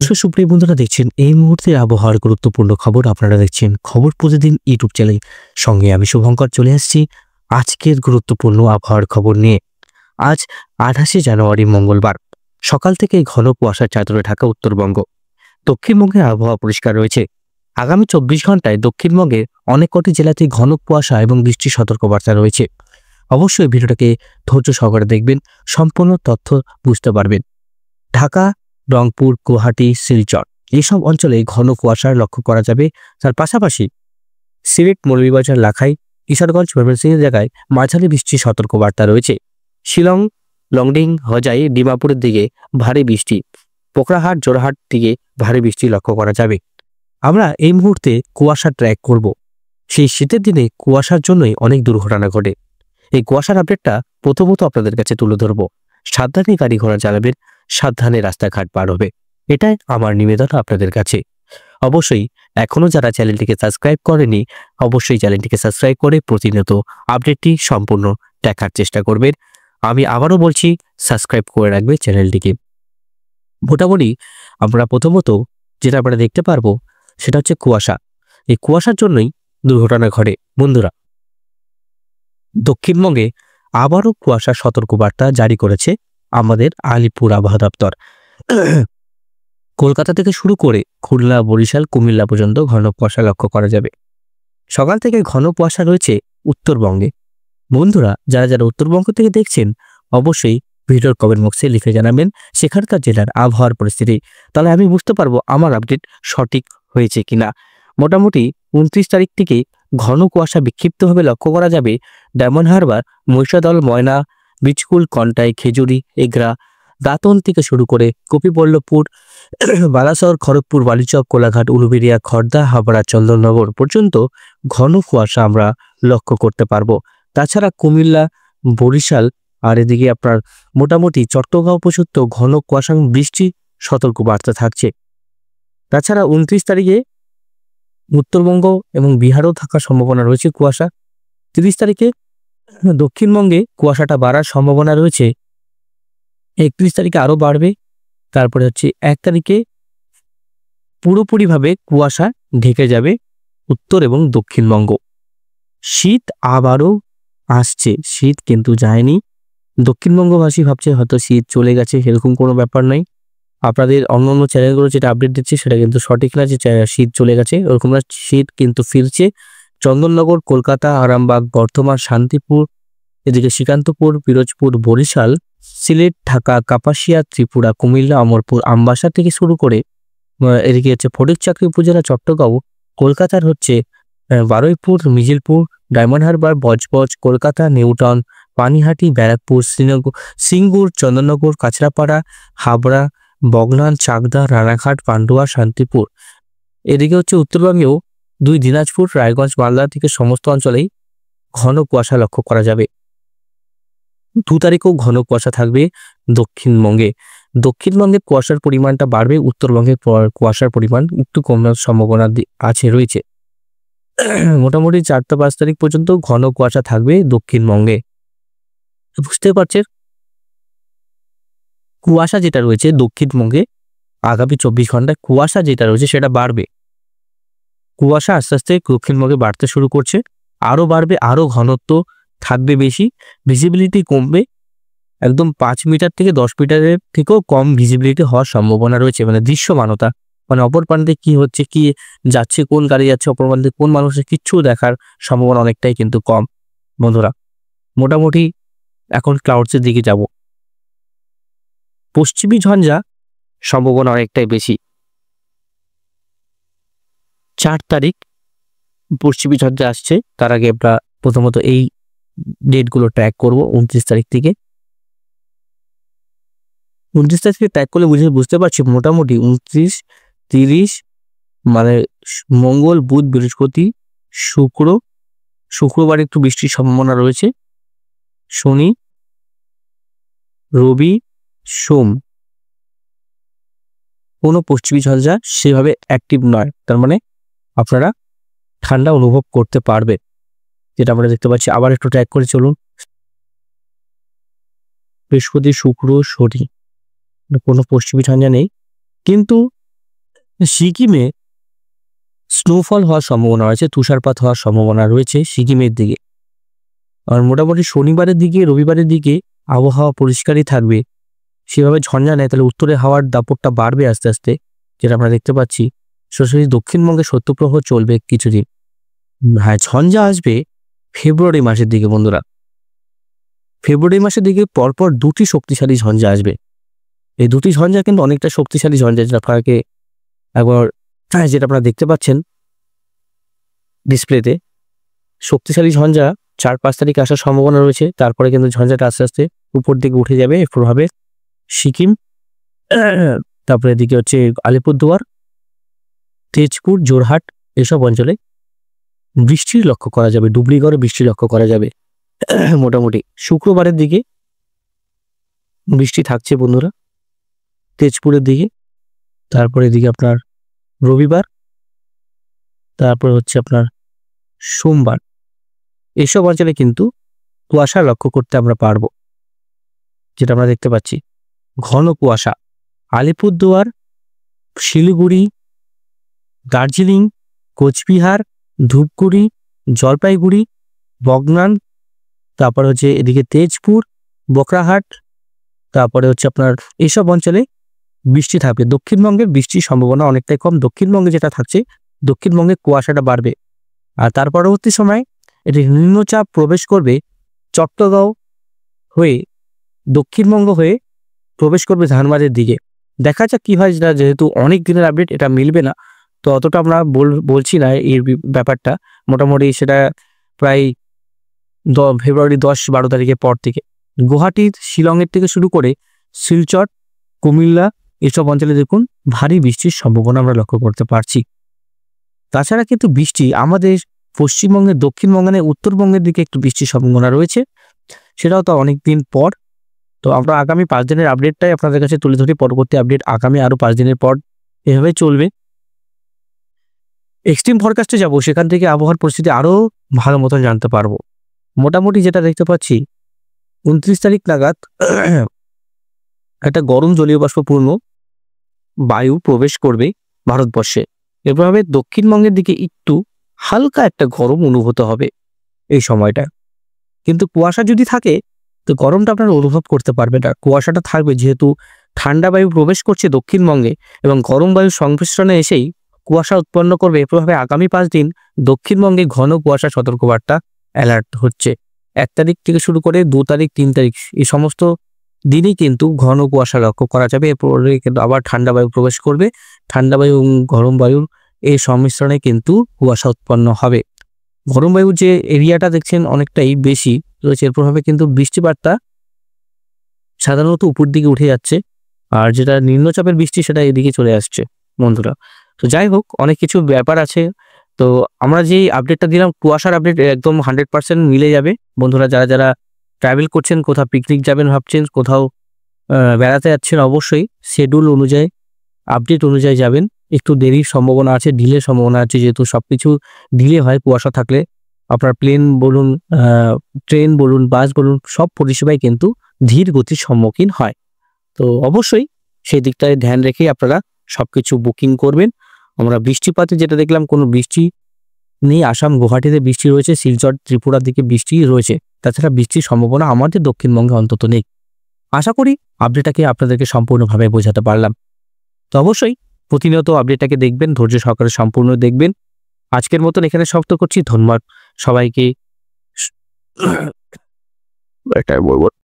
সুপ্রিয় বন্ধুরা, দেখছেন এই মুহূর্তে আবহাওয়ার গুরুত্বপূর্ণ খবর। আপনারা দেখছেন খবর প্রতিদিন ইউটিউব চ্যানেল। সঙ্গে আমি শুভঙ্কর চলে আসছি আজকের গুরুত্বপূর্ণ আবহাওয়ার খবর নিয়ে। আজ 28শে জানুয়ারি মঙ্গলবার। সকাল থেকে ঘন কুয়াশার চাদরে ঢাকা উত্তরবঙ্গ। দক্ষিণবঙ্গে আবহাওয়া পরিষ্কার রয়েছে। আগামী 24 ঘন্টায় দক্ষিণবঙ্গের অনেক কটি জেলাতেই ঘন কুয়াশা এবং বৃষ্টির সতর্কবার্তা রয়েছে। অবশ্যই ভিডিওটাকে ধৈর্য সহকারে দেখবেন, সম্পূর্ণ তথ্য বুঝতে পারবেন। ঢাকা, রংপুর, গুয়াহাটি, শিলচর এইসব অঞ্চলে ঘন কুয়াশা লক্ষ্য করা যাবে। তার পাশাপাশি সিলেট, মৌলভীবাজার, লাখাই, কিশোরগঞ্জ, ময়মনসিংহের জায়গায় মাঝারি বৃষ্টির সতর্কবার্তা রয়েছে। শিলং, লংডিং, হজাই, ডিমাপুরের দিকে ভারী বৃষ্টি, পোকরাহাট, জোরহাট দিকে ভারী বৃষ্টি লক্ষ্য করা যাবে। আমরা এই মুহূর্তে কুয়াশা ট্র্যাক করব। সেই শীতের দিনে কুয়াশার জন্যই অনেক দুর্ঘটনা ঘটে। এই কুয়াশার আপডেটটা প্রথমত আপনাদের কাছে তুলে ধরব। সাবধানে গাড়ি ঘোড়া চালাবেন, সাবধানে রাস্তাঘাট পার হবে, এটাই আমার নিবেদন আপনাদের কাছে। অবশ্যই এখনো যারা চ্যানেলটিকে সাবস্ক্রাইব করেনি, অবশ্যই চ্যানেলটিকে সাবস্ক্রাইব করে প্রতিনিয়ত আপডেটটি সম্পূর্ণ দেখার চেষ্টা করবেন। আমি আবারও বলছি, সাবস্ক্রাইব করে রাখবে চ্যানেলটিকে। মোটামুটি আমরা প্রথমত যেটা আমরা দেখতে পারবো সেটা হচ্ছে কুয়াশা। এই কুয়াশার জন্যই দুর্ঘটনা ঘটে। বন্ধুরা, দক্ষিণবঙ্গে আবারও কুয়াশার সতর্কবার্তা জারি করেছে আমাদের আলিপুর আবহাওয়া দপ্তর। কলকাতা থেকে শুরু করে খুলনা, বরিশাল, কুমিল্লা পর্যন্ত ঘন কুয়াশা লক্ষ্য করা যাবে। সকাল থেকে ঘন কুয়াশা রয়েছে উত্তরবঙ্গে। বন্ধুরা, যারা যারা উত্তরবঙ্গ থেকে দেখছেন, অবশ্যই ভিডিওর কমেন্ট বক্সে লিখে জানাবেন সেখানকার জেলার আবহাওয়ার পরিস্থিতি। তাহলে আমি বুঝতে পারবো আমার আপডেট সঠিক হয়েছে কিনা। মোটামুটি 29 তারিখ থেকে ঘন কুয়াশা বিক্ষিপ্তভাবে লক্ষ্য করা যাবে ডায়মন্ড হারবার, মহিষাদল, ময়না, বিচকুল, কন্টাই, খেজুরি, এগরা, দাঁতন থেকে শুরু করে গোপীবল্লভপুর, বালাসর, খড়গপুর, বালিচক, কোলাঘাট, উলুবেড়িয়া, খড়দা, হাবড়া, চন্দননগর পর্যন্ত ঘন কুয়াশা আমরা লক্ষ্য করতে পারবো। তাছাড়া কুমিল্লা, বরিশাল আর এদিকে আপনার মোটামুটি চট্টগ্রাম পর্যন্ত ঘন কুয়াশা এবং বৃষ্টি সতর্কবার্তা থাকছে। তাছাড়া 29 তারিখে উত্তরবঙ্গ এবং বিহারেও থাকার সম্ভাবনা রয়েছে কুয়াশা। 30 তারিখে দক্ষিণবঙ্গে কুয়াশাটা বাড়ার সম্ভাবনা রয়েছে। 31 তারিখে আরও বাড়বে। তারপরে হচ্ছে 1 তারিখে পুরোপুরিভাবে কুয়াশা ঢেকে যাবে উত্তর এবং দক্ষিণবঙ্গ। শীত আবারও আসছে, শীত কিন্তু যায়নি। দক্ষিণবঙ্গবাসী ভাবছে হয়তো শীত চলে গেছে, এরকম কোনো ব্যাপার নয়। আপনাদের অন্যান্য চ্যানেলগুলো যেটা আপডেট দিচ্ছে সেটা কিন্তু সঠিক না যে শীত চলে গেছে, ওরকম না। শীত কিন্তু ফিরছে। চন্দননগর, কলকাতা, আরামবাগ, বর্ধমান, শান্তিপুর, এদিকে শ্রীকান্তপুর, পিরোজপুর, বরিশাল, সিলেট, ঢাকা, কাপাসিয়া, ত্রিপুরা, কুমিল্লা, অমরপুর, আমবাসা থেকে শুরু করে এদিকে হচ্ছে ফটিকচাকরি উপজেলা, চট্টগ্রাম, কলকাতার হচ্ছে বারুইপুর, মিজিলপুর, ডায়মন্ড হারবার, বজবজ, কলকাতা, নিউটাউন, পানিহাটি, ব্যারাকপুর, শ্রীনগর, সিঙ্গুর, চন্দননগর, কাছড়াপাড়া, হাবড়া, বগনান, চাকদা, রানাঘাট, পান্ডুয়া, শান্তিপুর। এদিকে হচ্ছে উত্তরবঙ্গেও দিনাজপুর, রায়গঞ্জ, মালদা থেকে সমস্ত অঞ্চলেই ঘন কুয়াশা লক্ষ্য করা যাবে। 2 তারিখেও ঘন কুয়াশা থাকবে দক্ষিণবঙ্গে। দক্ষিণবঙ্গের কুয়াশার পরিমাণটা বাড়বে, উত্তরবঙ্গের কুয়াশার পরিমাণ একটু কমার সম্ভাবনা রয়েছে। মোটামুটি 4-5 তারিখ পর্যন্ত ঘন কুয়াশা থাকবে দক্ষিণবঙ্গে। বুঝতে পারছেন, কুয়াশা যেটা রয়েছে দক্ষিণবঙ্গে আগামী 24 ঘন্টায় কুয়াশা যেটা রয়েছে সেটা বাড়বে। কুয়াশা আস্তে আস্তে দক্ষিণবঙ্গে বাড়তে শুরু করছে, আরও বাড়বে, আরও ঘনত্ব থাকবে বেশি, ভিজিবিলিটি কমবে। একদম 5 মিটার থেকে 10 মিটারের থেকেও কম ভিজিবিলিটি হওয়ার সম্ভাবনা রয়েছে। মানে দৃশ্যমানতা, মানে অপর প্রান্তে কি হচ্ছে, কি যাচ্ছে, কোন গাড়ি যাচ্ছে, অপর প্রান্তে কোন মানুষের কিচ্ছু দেখার সম্ভাবনা অনেকটাই কিন্তু কম। বন্ধুরা, মোটামুটি এখন ক্লাউডসের দিকে যাব। পশ্চিমী ঝঞ্ঝা সম্ভাবনা অনেকটাই বেশি। 4 তারিখ পশ্চিমী ঝঞ্ঝা আসছে। তার আগে আমরা প্রথমত এই ডেটগুলো ট্র্যাক করব। 29 তারিখ থেকে 29 তারিখে ট্র্যাক করলে বুঝতে পারছি মোটামুটি 29, 30 মানে মঙ্গল, বুধ, বৃহস্পতি, শুক্রবার একটু বৃষ্টির সম্ভাবনা রয়েছে। শনি, রবি, সোম কোনো পশ্চিমী ঝঞ্ঝা সেভাবে অ্যাক্টিভ নয়। তার মানে আপনারা ঠান্ডা অনুভব করতে পারবে, যেটা আমরা দেখতে পাচ্ছি। আবার একটু ট্র্যাক করে চলুন। বৃহস্পতি, শুক্র, শনি কোনো পশ্চিমী ঝঞ্ঝা নেই, কিন্তু সিকিমে স্নোফল হওয়ার সম্ভাবনা রয়েছে, তুষারপাত হওয়ার সম্ভাবনা রয়েছে সিকিমের দিকে। আর মোটামুটি শনিবারের দিকে রবিবারের দিকে আবহাওয়া পরিষ্কারই থাকবে, সেভাবে ঝঞ্ঝা নেই। তাহলে উত্তরে হাওয়ার দাপটটা বাড়বে আস্তে আস্তে, যেটা আমরা দেখতে পাচ্ছি। সরাসরি দক্ষিণবঙ্গে শৈত্যপ্রবাহ চলবে কিছুদিন। হ্যাঁ, ঝঞ্ঝা আসবে ফেব্রুয়ারি মাসের দিকে বন্ধুরা। ফেব্রুয়ারি মাসের দিকে পরপর দুটি শক্তিশালী ঝঞ্ঝা আসবে। এই দুটি ঝঞ্ঝা কিন্তু অনেকটা শক্তিশালী ঝঞ্ঝা, যেটা আপনাকে একবার যেটা আপনারা দেখতে পাচ্ছেন ডিসপ্লেতে। শক্তিশালী ঝঞ্ঝা 4-5 তারিখে আসার সম্ভাবনা রয়েছে। তারপরে কিন্তু ঝঞ্ঝাটা আস্তে আস্তে উপর দিকে উঠে যাবে প্রভাবে সিকিম, তারপরে এদিকে হচ্ছে আলিপুরদুয়ার, তেজপুর, জোরহাট এসব অঞ্চলে বৃষ্টির লক্ষ্য করা যাবে, ডুবলিগড়ে বৃষ্টির লক্ষ্য করা যাবে। মোটামুটি শুক্রবারের দিকে বৃষ্টি থাকছে বন্ধুরা তেজপুরের দিকে। তারপরে এদিকে আপনার রবিবার, তারপরে হচ্ছে আপনার সোমবার, এসব অঞ্চলে কিন্তু কুয়াশা লক্ষ্য করতে আমরা পারবো, যেটা আমরা দেখতে পাচ্ছি ঘন কুয়াশা। আলিপুরদুয়ার, শিলিগুড়ি, দার্জিলিং, কোচবিহার, ধূপগুড়ি, জলপাইগুড়ি, বগনান, তারপর হচ্ছে এদিকে তেজপুর, বকরাহাট, তারপরে হচ্ছে আপনার এইসব অঞ্চলে বৃষ্টি থাকবে। দক্ষিণবঙ্গের বৃষ্টির সম্ভাবনা অনেকটাই কম। দক্ষিণবঙ্গে যেটা থাকছে, দক্ষিণবঙ্গে কুয়াশাটা বাড়বে। আর তার পরবর্তী সময় এটি নিম্নচাপ প্রবেশ করবে চট্টগাঁও হয়ে, দক্ষিণবঙ্গ হয়ে প্রবেশ করবে ধানবাদের দিকে। দেখা যাক কি হয়, যেটা যেহেতু অনেক দিনের আপডেট, এটা মিলবে না, তো অতটা আমরা বলছি না এই ব্যাপারটা। মোটামুটি সেটা প্রায় ফেব্রুয়ারি 10-12 তারিখের পর থেকে গুয়াহাটির, শিলংয়ের থেকে শুরু করে শিলচর, কুমিল্লা এসব অঞ্চলে দেখুন ভারী বৃষ্টির সম্ভাবনা আমরা লক্ষ্য করতে পারছি। তাছাড়া কিন্তু বৃষ্টি আমাদের পশ্চিমবঙ্গের, দক্ষিণবঙ্গের, উত্তরবঙ্গের দিকে একটু বৃষ্টির সম্ভাবনা রয়েছে, সেটাও তো অনেক দিন পর। তো আমরা আগামী 5 দিনের আপডেটটাই আপনাদের কাছে তুলে ধরি। পরবর্তী আপডেট আগামী আরো 5 দিনের পর এভাবে চলবে। এক্সট্রিম ফরকাস্টে যাব, সেখান থেকে আবহাওয়ার পরিস্থিতি আরো ভালো মতন জানতে পারবো। মোটামুটি যেটা দেখতে পাচ্ছি 29 তারিখ নাগাদ একটা গরম জলীয় বাষ্পপূর্ণ বায়ু প্রবেশ করবে ভারতবর্ষে। এভাবে দক্ষিণবঙ্গের দিকে একটু হালকা একটা গরম অনুভূত হবে এই সময়টা। কিন্তু কুয়াশা যদি থাকে তো গরমটা আপনারা অনুভব করতে পারবে না। কুয়াশাটা থাকবে যেহেতু ঠান্ডা বায়ু প্রবেশ করছে দক্ষিণবঙ্গে, এবং গরম বায়ুর সংমিশ্রণে এসেই কুয়াশা উৎপন্ন করবে। এভাবে আগামী 5 দিন দক্ষিণবঙ্গে ঘন কুয়াশা সতর্কবার্তা অ্যালার্ট হচ্ছে। 1 তারিখ থেকে শুরু করে 2 তারিখ, 3 তারিখ এই সমস্ত দিনই কিন্তু ঘন কুয়াশা লক্ষ্য করা যাবে। এরপরে কিন্তু আবার ঠান্ডা বায়ু প্রবেশ করবে। ঠান্ডা বায়ু এবং গরম বায়ুর এই সংমিশ্রণে কিন্তু কুয়াশা উৎপন্ন হবে। গরম বায়ুর যে এরিয়াটা দেখছেন অনেকটাই বেশি রয়েছে, এর প্রভাবে কিন্তু বৃষ্টিপাতটা সাধারণত উপর দিকে উঠে যাচ্ছে, আর যেটা নিম্নচাপের বৃষ্টি সেটা এদিকে চলে আসছে বন্ধুরা। তো যাই হোক, অনেক কিছু ব্যাপার আছে। তো আমরা যে আপডেটটা দিলাম কুয়াশার আপডেট একদম 100% মিলে যাবে বন্ধুরা। যারা যারা ট্রাভেল করছেন, কোথাও পিকনিক যাবেন ভাবছেন, কোথাও বেড়াতে যাচ্ছেন, অবশ্যই শিডিউল অনুযায়ী, আপডেট অনুযায়ী যাবেন। একটু দেরির সম্ভাবনা আছে, ডিলের সম্ভাবনা আছে, যেহেতু সবকিছু ডিলে হয় কুয়াশা থাকলে। আপনার প্লেন বলুন, ট্রেন বলুন, বাস বলুন, সব পরিষেবাই কিন্তু ধীর গতির সম্মুখীন হয়। তো অবশ্যই সেই দিকটায় ধ্যান রেখে আপনারা সবকিছু বুকিং করবেন। আমরা বৃষ্টিপাতে যেটা দেখলাম, কোনো বৃষ্টি নেই। আসাম, গুয়াহাটিতে বৃষ্টি রয়েছে, শিলচর, ত্রিপুরার দিকে বৃষ্টি রয়েছে। তাছাড়া বৃষ্টির সম্ভাবনা আমাদের দক্ষিণবঙ্গে অন্তত নেই। আশা করি আপডেটটাকে আপনাদেরকে সম্পূর্ণভাবে বোঝাতে পারলাম। তো অবশ্যই প্রতিনিয়ত আপডেটটাকে দেখবেন, ধৈর্য সহকারে সম্পূর্ণ দেখবেন। আজকের মতন এখানে সমাপ্ত করছি। ধন্যবাদ সবাইকে। এটাই বলবো।